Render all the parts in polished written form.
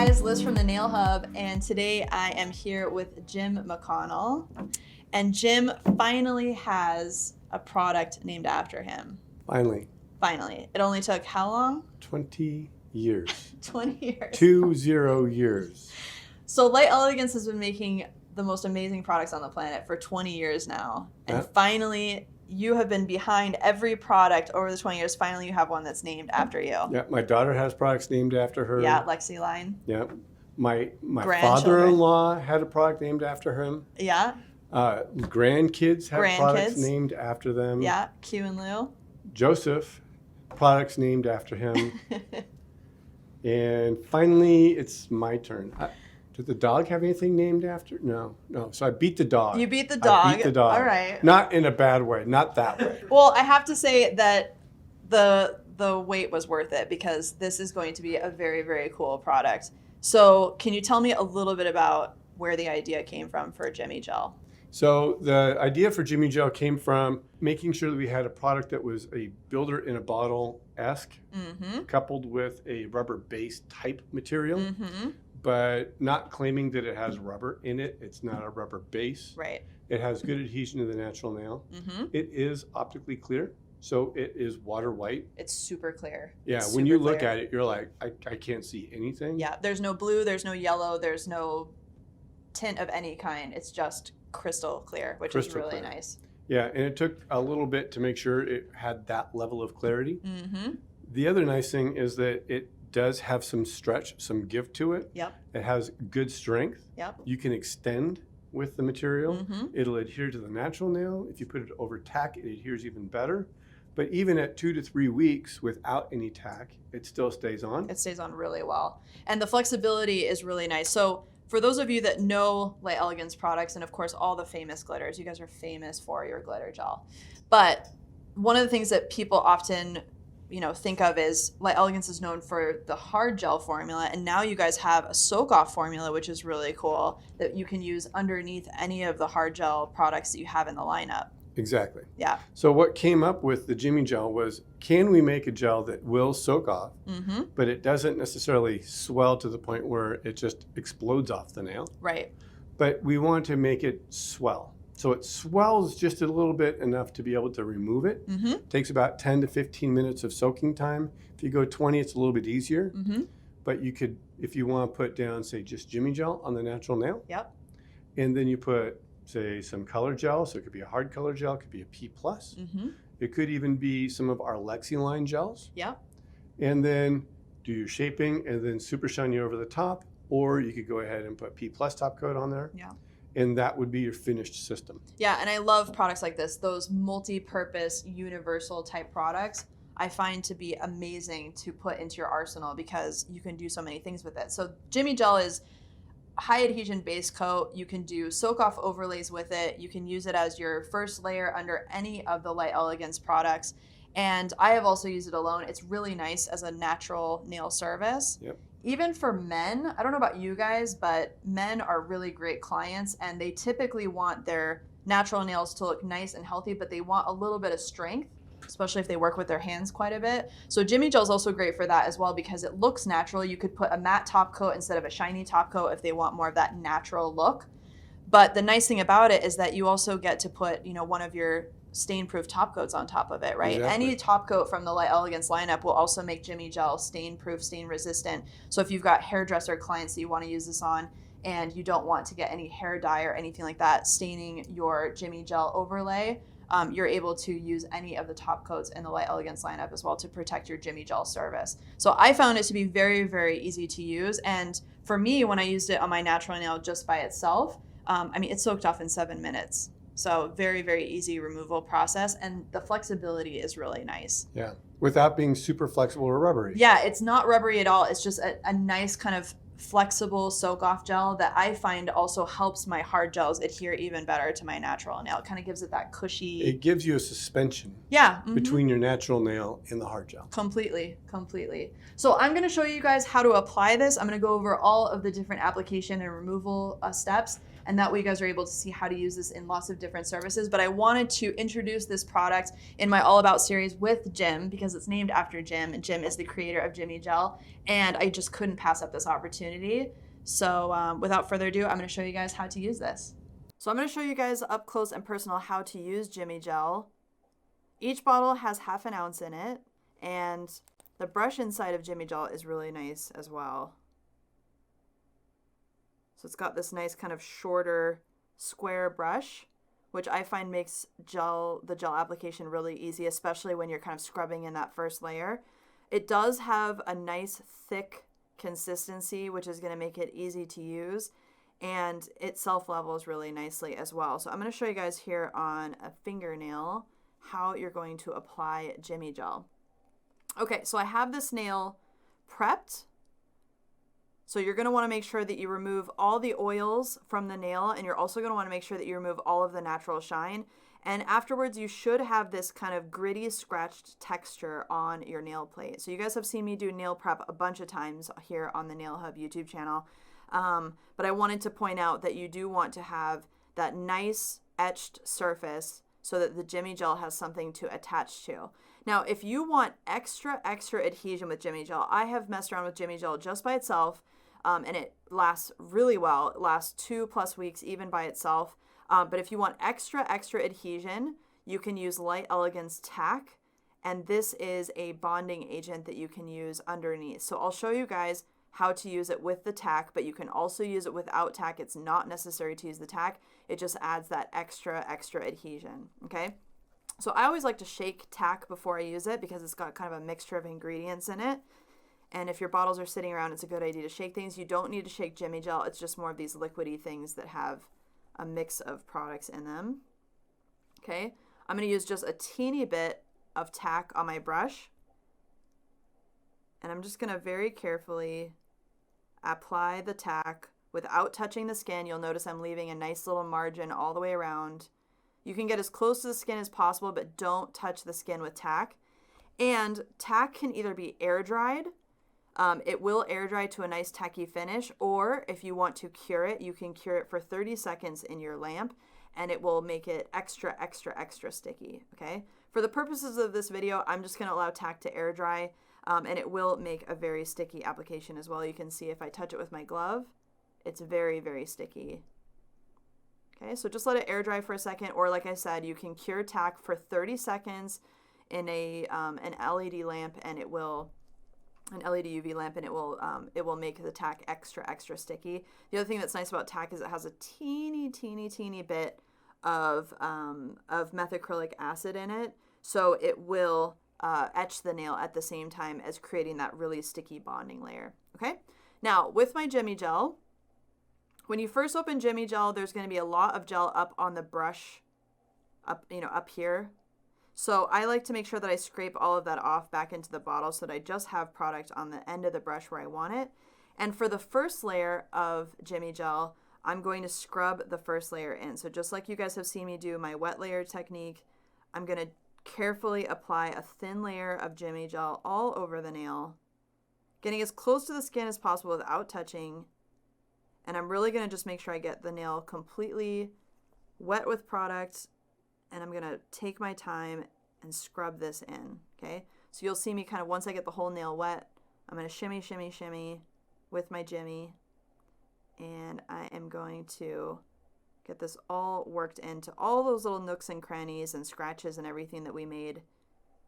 guys, Liz from the Nail Hub, and today I am here with Jim McConnell. And Jim finally has a product named after him. Finally. It only took how long? 20 years. 20 years. 20 years. So Light Elegance has been making the most amazing products on the planet for 20 years now. And finally, you have been behind every product over the 20 years. Finally, you have one that's named after you. Yeah, my daughter has products named after her. Yeah, Lexi line. Yeah. My father-in-law had a product named after him. Yeah. Grandkids have products named after them. Yeah, Q and Lou. Joseph, products named after him. And finally, it's my turn. Did the dog have anything named after? No. So I beat the dog. You beat the dog. I beat the dog. All right. Not in a bad way. Not that way. Well, I have to say that the wait was worth it because this is going to be a very, very cool product. So can you tell me a little bit about where the idea came from for JimmyGel? So the idea for JimmyGel came from making sure that we had a product that was a builder in a bottle-esque, coupled with a rubber-based type material, but not claiming that it has rubber in it. It's not a rubber base. Right. It has good adhesion to the natural nail. It is optically clear, so it is water white. It's super clear. Yeah, when you look at it, you're like, I can't see anything. Yeah, there's no blue, there's no yellow, there's no tint of any kind. It's just crystal clear, which is really nice. Yeah, and it took a little bit to make sure it had that level of clarity. The other nice thing is that it does have some stretch, some give to it. Yep. It has good strength. Yep. You can extend with the material. It'll adhere to the natural nail. If you put it over tack, it adheres even better. But even at 2 to 3 weeks without any tack, it still stays on. It stays on really well. And the flexibility is really nice. So for those of you that know Light Elegance products, and of course all the famous glitters, you guys are famous for your glitter gel. But one of the things that people often think of is Light Elegance is known for the hard gel formula, and now you guys have a soak-off formula, which is really cool, that you can use underneath any of the hard gel products that you have in the lineup. Exactly. Yeah. So what came up with the JimmyGel was, can we make a gel that will soak off, but it doesn't necessarily swell to the point where it just explodes off the nail? Right. But we want to make it swell. So it swells just a little bit enough to be able to remove it. Takes about 10 to 15 minutes of soaking time. If you go 20, it's a little bit easier. But you could, if you want to put down, say, just JimmyGel on the natural nail. Yep. And then you put, say, some color gel. So it could be a hard color gel, it could be a P+. It could even be some of our Lexi line gels. Yep. And then do your shaping and then super shine you over the top. Or you could go ahead and put P+ top coat on there. Yeah. And that would be your finished system. Yeah, and I love products like this, those multi-purpose, universal type products. I find to be amazing to put into your arsenal because you can do so many things with it. So JimmyGel is high adhesion base coat. You can do soak-off overlays with it. You can use it as your first layer under any of the Light Elegance products. And I have also used it alone. It's really nice as a natural nail service. Yep. Even for men, I don't know about you guys, but men are really great clients and they typically want their natural nails to look nice and healthy, but they want a little bit of strength, especially if they work with their hands quite a bit. So JimmyGel is also great for that as well because it looks natural. You could put a matte top coat instead of a shiny top coat if they want more of that natural look. But the nice thing about it is that you also get to put, one of your stain-proof top coats on top of it, right? Exactly. Any top coat from the Light Elegance lineup will also make JimmyGel stain-proof, stain-resistant. So if you've got hairdresser clients that you want to use this on and you don't want to get any hair dye or anything like that staining your JimmyGel overlay, you're able to use any of the top coats in the Light Elegance lineup as well to protect your JimmyGel service. So I found it to be very, very easy to use. And for me, when I used it on my natural nail just by itself, it soaked off in 7 minutes. So very, very easy removal process. And the flexibility is really nice. Yeah, without being super flexible or rubbery. Yeah, it's not rubbery at all. It's just a nice kind of flexible soak-off gel that I find also helps my hard gels adhere even better to my natural nail. It kind of gives it that cushy... It gives you a suspension between your natural nail and the hard gel. Completely. So I'm going to show you guys how to apply this. I'm going to go over all of the different application and removal steps. and that way you guys are able to see how to use this in lots of different services. But I wanted to introduce this product in my All About series with Jim because it's named after Jim, and Jim is the creator of JimmyGel, and I just couldn't pass up this opportunity. So without further ado, I'm going to show you guys how to use this. So I'm going to show you guys up close and personal how to use JimmyGel. Each bottle has 1/2 ounce in it, and the brush inside of JimmyGel is really nice as well. So it's got this nice kind of shorter square brush, which I find makes the gel application really easy, especially when you're kind of scrubbing in that first layer. It does have a nice thick consistency, which is going to make it easy to use, and it self-levels really nicely as well. So I'm going to show you guys here on a fingernail how you're going to apply JimmyGel. Okay, so I have this nail prepped. So you're going to want to make sure that you remove all the oils from the nail, and you're also going to want to make sure that you remove all of the natural shine. And afterwards, you should have this kind of gritty, scratched texture on your nail plate. So you guys have seen me do nail prep a bunch of times here on the Nail Hub YouTube channel. But I wanted to point out that you do want to have that nice etched surface so that the JimmyGel has something to attach to. Now, if you want extra adhesion with JimmyGel, I have messed around with JimmyGel just by itself, and it lasts really well. It lasts 2+ weeks even by itself. But if you want extra adhesion, you can use Light Elegance tack, and this is a bonding agent that you can use underneath. So I'll show you guys how to use it with the tack, but you can also use it without tack. It's not necessary to use the tack. It just adds that extra adhesion, okay? So I always like to shake tack before I use it because it's got kind of a mixture of ingredients in it. And if your bottles are sitting around, it's a good idea to shake things. You don't need to shake JimmyGel. It's just more of these liquidy things that have a mix of products in them. Okay, I'm going to use just a teeny bit of tack on my brush. And I'm just going to very carefully apply the tack without touching the skin. You'll notice I'm leaving a nice little margin all the way around. You can get as close to the skin as possible, but don't touch the skin with tack. And tack can either be air dried. It will air dry to a nice tacky finish, or if you want to cure it, you can cure it for 30 seconds in your lamp, and it will make it extra sticky, okay? For the purposes of this video, I'm just going to allow tack to air dry, and it will make a very sticky application as well. You can see if I touch it with my glove, it's very sticky. Okay, so just let it air dry for a second, or like I said, you can cure tack for 30 seconds in an LED lamp, and it will an LED UV lamp, and it will make the tack extra sticky. The other thing that's nice about tack is it has a teeny bit of methacrylic acid in it, so it will etch the nail at the same time as creating that really sticky bonding layer. Okay, now with my JimmyGel, when you first open JimmyGel, there's going to be a lot of gel up on the brush, up here. So I like to make sure that I scrape all of that off back into the bottle so that I just have product on the end of the brush where I want it. And for the first layer of JimmyGel, I'm going to scrub the first layer in. So just like you guys have seen me do my wet layer technique, I'm going to carefully apply a thin layer of JimmyGel all over the nail, getting as close to the skin as possible without touching. And I'm really going to just make sure I get the nail completely wet with product, and I'm going to take my time and scrub this in, okay? So you'll see me kind of, once I get the whole nail wet, I'm going to shimmy with my Jimmy, and I am going to get this all worked into all those little nooks and crannies and scratches and everything that we made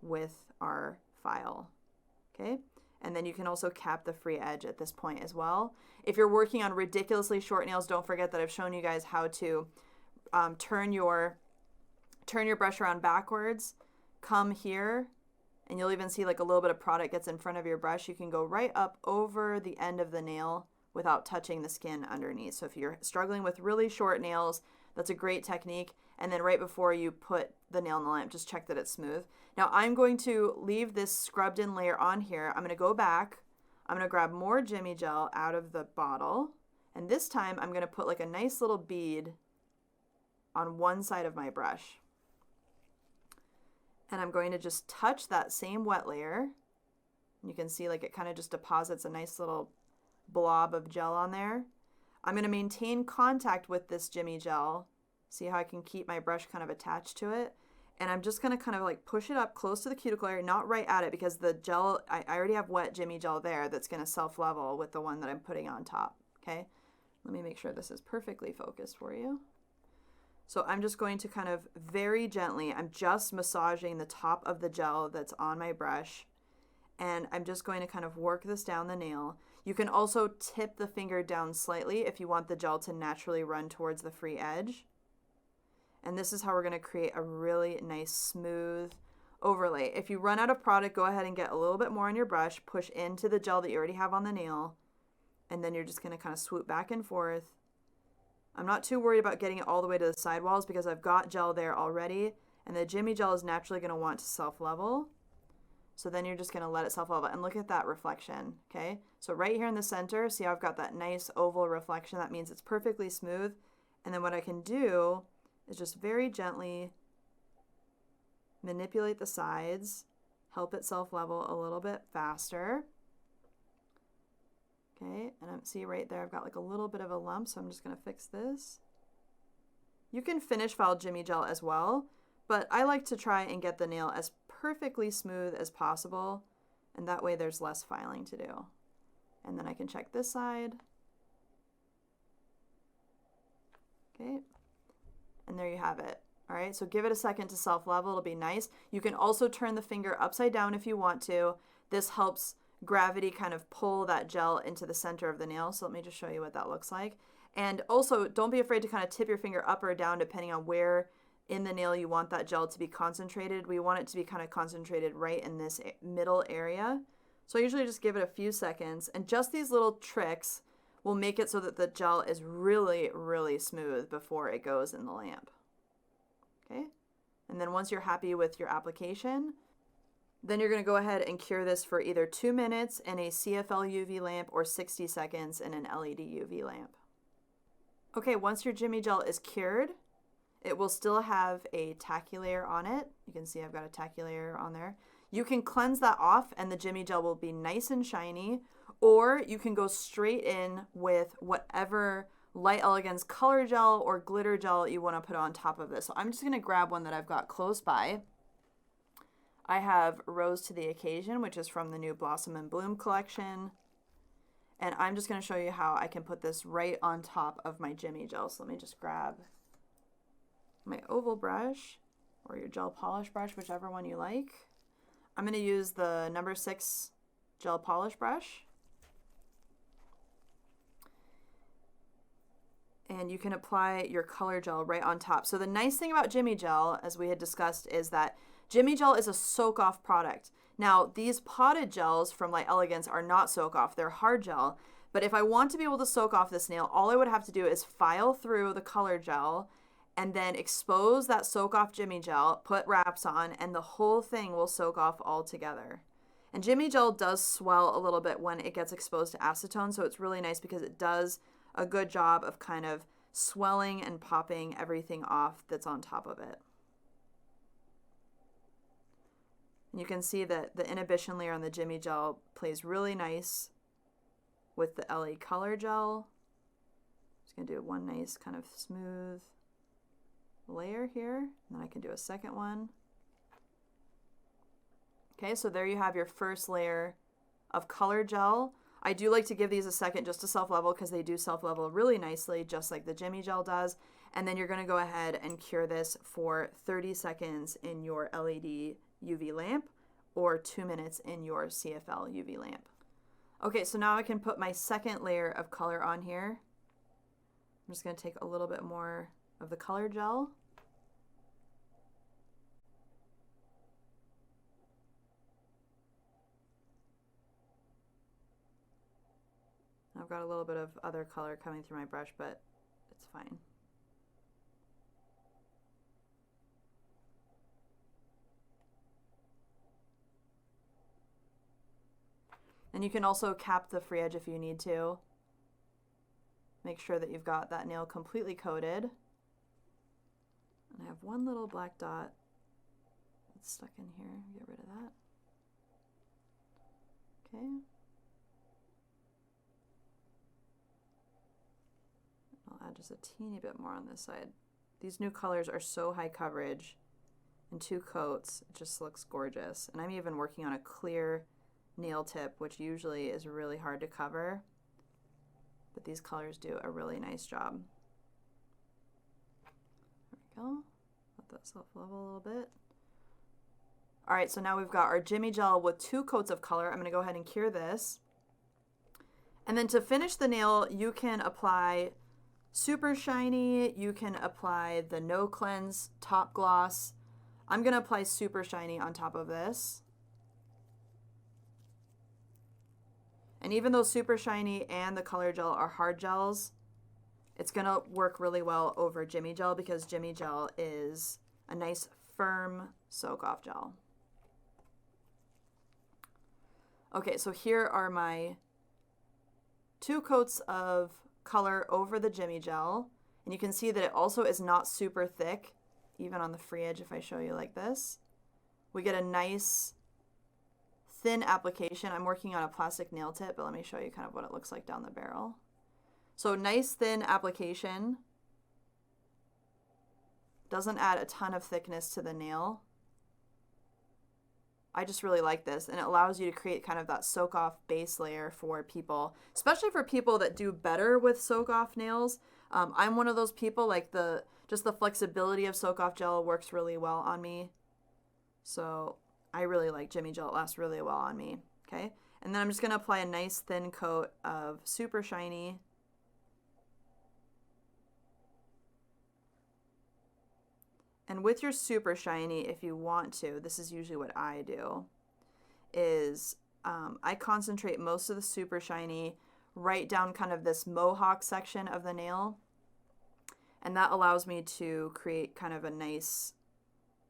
with our file, okay? And then you can also cap the free edge at this point as well. If you're working on ridiculously short nails, don't forget that I've shown you guys how to turn your brush around backwards, come here, and you'll even see like a little bit of product gets in front of your brush. You can go right up over the end of the nail without touching the skin underneath. So if you're struggling with really short nails, that's a great technique. And then right before you put the nail in the lamp, just check that it's smooth. Now I'm going to leave this scrubbed in layer on here. I'm going to go back. I'm going to grab more JimmyGel out of the bottle. And this time I'm going to put like a nice little bead on one side of my brush. And I'm going to just touch that same wet layer. You can see like it kind of just deposits a nice little blob of gel on there. I'm going to maintain contact with this JimmyGel. See how I can keep my brush kind of attached to it? And I'm just going to kind of like push it up close to the cuticle area, not right at it, because the gel, I already have wet JimmyGel there that's going to self-level with the one that I'm putting on top, okay? Let me make sure this is perfectly focused for you. So I'm just going to kind of very gently, I'm just massaging the top of the gel that's on my brush, and I'm just going to kind of work this down the nail. You can also tip the finger down slightly if you want the gel to naturally run towards the free edge. And this is how we're going to create a really nice smooth overlay. If you run out of product, go ahead and get a little bit more on your brush, push into the gel that you already have on the nail, and then you're just going to kind of swoop back and forth. I'm not too worried about getting it all the way to the sidewalls because I've got gel there already, and the JimmyGel is naturally going to want to self-level. So then you're just going to let it self-level, and look at that reflection, okay? So right here in the center, see how I've got that nice oval reflection? That means it's perfectly smooth. And then what I can do is just very gently manipulate the sides, help it self-level a little bit faster. Okay, and see right there, I've got like a little bit of a lump, so I'm just going to fix this. You can finish file JimmyGel as well, but I like to try and get the nail as perfectly smooth as possible, and that way there's less filing to do. And then I can check this side. Okay, and there you have it. All right, so give it a second to self-level, it'll be nice. You can also turn the finger upside down if you want to. This helps gravity kind of pull that gel into the center of the nail. So let me just show you what that looks like. And also, don't be afraid to kind of tip your finger up or down depending on where in the nail you want that gel to be concentrated. We want it to be kind of concentrated right in this middle area. So I usually just give it a few seconds, and just these little tricks will make it so that the gel is really, really smooth before it goes in the lamp. Okay? And then once you're happy with your application, then you're going to go ahead and cure this for either 2 minutes in a CFL UV lamp or 60 seconds in an LED UV lamp. Okay, once your JimmyGel is cured, it will still have a tacky layer on it. You can see I've got a tacky layer on there. You can cleanse that off and the JimmyGel will be nice and shiny, or you can go straight in with whatever Light Elegance color gel or glitter gel you want to put on top of this. So I'm just going to grab one that I've got close by. I have Rose to the Occasion, which is from the new Blossom and Bloom collection. And I'm just going to show you how I can put this right on top of my JimmyGel. So let me just grab my oval brush or your gel polish brush, whichever one you like. I'm going to use the number 6 gel polish brush. And you can apply your color gel right on top. So the nice thing about JimmyGel, as we had discussed, is that JimmyGel is a soak-off product. Now, these potted gels from Light Elegance are not soak-off. They're hard gel. But if I want to be able to soak off this nail, all I would have to do is file through the color gel and then expose that soak-off JimmyGel, put wraps on, and the whole thing will soak off all together. And JimmyGel does swell a little bit when it gets exposed to acetone, so it's really nice because it does a good job of kind of swelling and popping everything off that's on top of it. And you can see that the inhibition layer on the JimmyGel plays really nice with the LA color gel. Just gonna do one nice kind of smooth layer here, and then I can do a second one. Okay, so there you have your first layer of color gel. I do like to give these a second just to self-level because they do self-level really nicely, just like the JimmyGel does. And then you're going to go ahead and cure this for 30 seconds in your LED UV lamp or 2 minutes in your CFL UV lamp. Okay, so now I can put my second layer of color on here. I'm just going to take a little bit more of the color gel. I've got a little bit of other color coming through my brush, but it's fine. And you can also cap the free edge if you need to. Make sure that you've got that nail completely coated. And I have one little black dot that's stuck in here. Get rid of that. Okay. just a teeny bit more on this side. These new colors are so high coverage. In 2 coats, it just looks gorgeous. And I'm even working on a clear nail tip, which usually is really hard to cover. But these colors do a really nice job. There we go. Let that self-level a little bit. All right, so now we've got our JimmyGel with 2 coats of color. I'm going to go ahead and cure this. And then to finish the nail, you can apply Super Shiny. You can apply the No Cleanse Top Gloss. I'm going to apply Super Shiny on top of this. And even though Super Shiny and the Color Gel are hard gels, it's going to work really well over JimmyGel because JimmyGel is a nice firm soak-off gel. Okay, so here are my 2 coats of color over the JimmyGel. And you can see that it also is not super thick, even on the free edge if I show you like this. We get a nice thin application. I'm working on a plastic nail tip, but let me show you kind of what it looks like down the barrel. So nice thin application. Doesn't add a ton of thickness to the nail. I just really like this, and it allows you to create kind of that soak-off base layer for people, especially for people that do better with soak-off nails. I'm one of those people, like just the flexibility of soak-off gel works really well on me. So I really like JimmyGel. It lasts really well on me, okay? And then I'm just going to apply a nice thin coat of Super Shiny. And with your Super Shiny, if you want to, this is usually what I do, is I concentrate most of the Super Shiny right down kind of this mohawk section of the nail. And that allows me to create kind of a nice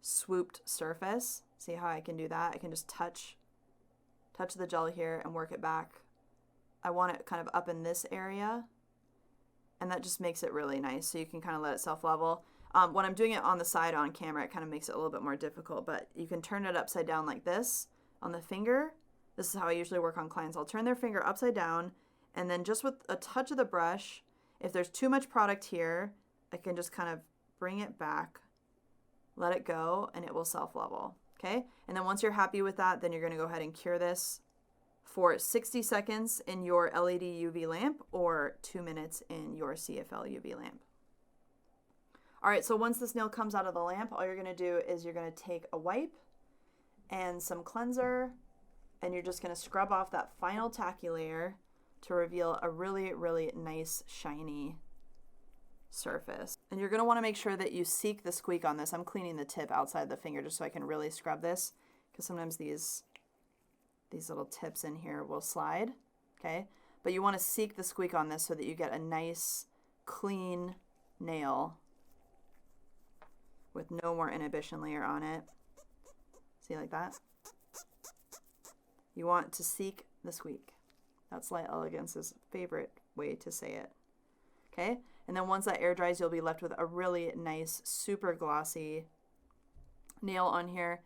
swooped surface. See how I can do that? I can just touch the gel here and work it back. I want it kind of up in this area. And that just makes it really nice. So you can kind of let it self-level. When I'm doing it on the side on camera, it kind of makes it a little bit more difficult, but you can turn it upside down like this on the finger. This is how I usually work on clients. I'll turn their finger upside down, and then just with a touch of the brush, if there's too much product here, I can just kind of bring it back, let it go, and it will self-level, okay? And then once you're happy with that, then you're gonna go ahead and cure this for 60 seconds in your LED UV lamp or 2 minutes in your CFL UV lamp. All right, so once this nail comes out of the lamp, all you're gonna do is you're gonna take a wipe and some cleanser, and you're just gonna scrub off that final tacky layer to reveal a really, really nice, shiny surface. And you're gonna wanna make sure that you seek the squeak on this. I'm cleaning the tip outside the finger just so I can really scrub this, because sometimes these little tips in here will slide, okay? But you wanna seek the squeak on this so that you get a nice, clean nail with no more inhibition layer on it. See, like that? You want to seek the squeak. That's Light Elegance's favorite way to say it. Okay? And then once that air dries, you'll be left with a really nice, super glossy nail on here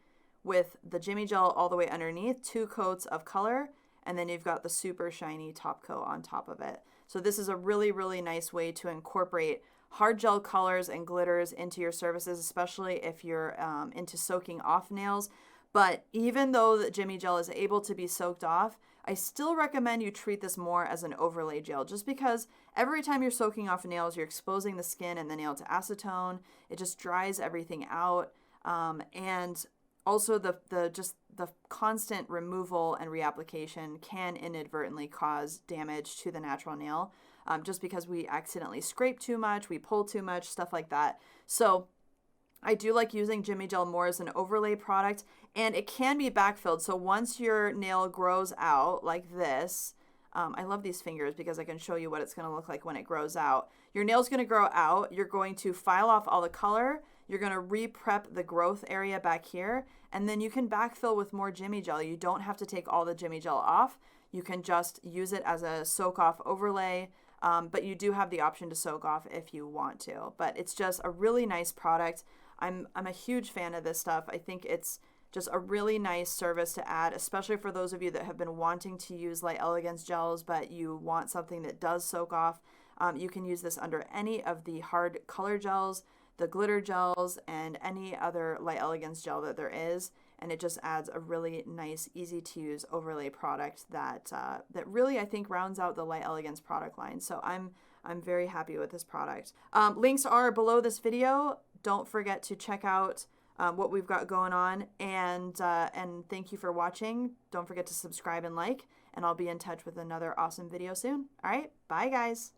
with the JimmyGel all the way underneath, 2 coats of color, and then you've got the Super Shiny top coat on top of it. So this is a really, really nice way to incorporate hard gel colors and glitters into your services, especially if you're into soaking off nails. But even though the JimmyGel is able to be soaked off, I still recommend you treat this more as an overlay gel, just because every time you're soaking off nails, you're exposing the skin and the nail to acetone. It just dries everything out. And also the constant removal and reapplication can inadvertently cause damage to the natural nail. Just because we accidentally scrape too much, we pull too much, stuff like that. So I do like using JimmyGel more as an overlay product, and it can be backfilled. So once your nail grows out like this, I love these fingers because I can show you what it's going to look like when it grows out. Your nail's going to grow out. You're going to file off all the color. You're going to re-prep the growth area back here, and then you can backfill with more JimmyGel. You don't have to take all the JimmyGel off. You can just use it as a soak-off overlay. But you do have the option to soak off if you want to. But it's just a really nice product. I'm a huge fan of this stuff. I think it's just a really nice service to add, especially for those of you that have been wanting to use Light Elegance gels, but you want something that does soak off. You can use this under any of the hard color gels, the glitter gels, and any other Light Elegance gel that there is. And it just adds a really nice, easy to use overlay product that really, I think, rounds out the Light Elegance product line. So I'm very happy with this product. Links are below this video. Don't forget to check out what we've got going on, and thank you for watching. Don't forget to subscribe and like, and I'll be in touch with another awesome video soon. All right, bye guys.